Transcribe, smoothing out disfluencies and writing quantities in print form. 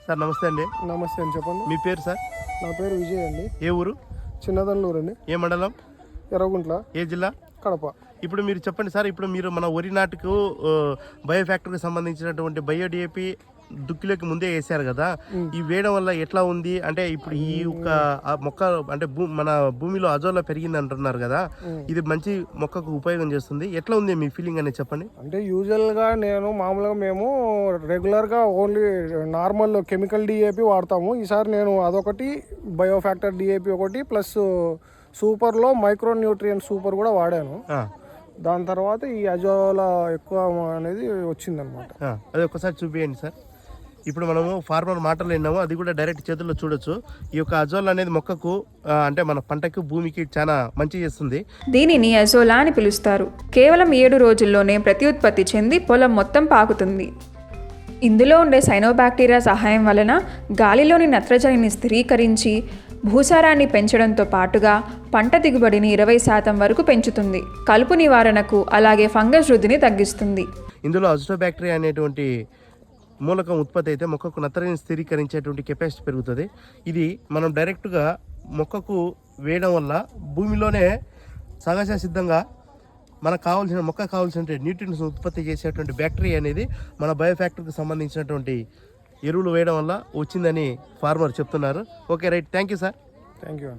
Sir నమస్తే అండి. నమస్తే అండి, చెప్పండి. మీ పేరు సార్? నా పేరు విజయ్ అండి. ఏ ఊరు? చిన్నదన్నూరు అండి. ఏ మండలం? ఎర్రగుంట్ల. ఏ జిల్లా? కడప. ఇప్పుడు మీరు చెప్పండి సార్, ఇప్పుడు మీరు మన వరి నాటుకు బయో ఫ్యాక్టరీకి సంబంధించినటువంటి బయో డిఏపి దుక్కిలోకి ముందే వేసారు కదా, ఈ వేయడం వల్ల ఎట్లా ఉంది అంటే ఇప్పుడు ఈ యొక్క మొక్క అంటే మన భూమిలో అజోలా పెరిగింది అంటున్నారు కదా, ఇది మంచి మొక్కకు ఉపయోగం చేస్తుంది, ఎట్లా ఉంది మీ ఫీలింగ్ అనేది చెప్పండి. అంటే యూజువల్గా మేము రెగ్యులర్గా ఓన్లీ నార్మల్ కెమికల్ డిఏపి వాడతాము. ఈసారి నేను అదొకటి బయో ఫ్యాక్టర్ డిఏపి ఒకటి ప్లస్ సూపర్లో మైక్రో న్యూట్రియన్ సూపర్ కూడా వాడాను. దాని తర్వాత ఈ అజోలా ఎక్కువ అనేది వచ్చిందనమాట. అది ఒకసారి చూపించండి సార్. ఇప్పుడు మనము ఫార్మర్ మాటలు విన్నాము, అది కూడా డైరెక్ట్ చేతుల్లో చూడొచ్చు. ఈ యొక్క అజోలా అనేది మొక్కకు అంటే మన పంటకు భూమికి చాలా మంచి చేస్తుంది. దీనిని అజోలా అని పిలుస్తారు. కేవలం 7 రోజుల్లోనే ప్రత్యుత్పత్తి చెంది పొలం మొత్తం పాకుతుంది. ఇందులో ఉండే సైనోబాక్టీరియా సహాయం వలన గాలిలోని నత్రజనిని స్థిరీకరించి భూసారాన్ని పెంచడంతో పాటుగా పంట దిగుబడిని 20% వరకు పెంచుతుంది. కలుపు నివారణకు అలాగే ఫంగస్ వృద్ధిని తగ్గిస్తుంది. ఇందులో అజిటోబాక్టీరియా అనేటువంటి మూలకం ఉత్పత్తి అయితే మొక్కకు నత్రజని స్థిరీకరించేటువంటి కెపాసిటీ పెరుగుతుంది. ఇది మనం డైరెక్ట్గా మొక్కకు వేయడం వల్ల భూమిలోనే సహజ సిద్ధంగా మనకు కావాల్సిన మొక్కకు కావాల్సిన న్యూట్రియన్స్ ఉత్పత్తి చేసేటువంటి బ్యాక్టీరియా అనేది మన బయో ఫ్యాక్టరీకి సంబంధించినటువంటి ఎరువులు వేయడం వల్ల వచ్చిందని ఫార్మర్ చెప్తున్నారు. Okay, right, thank you sir. Thank you.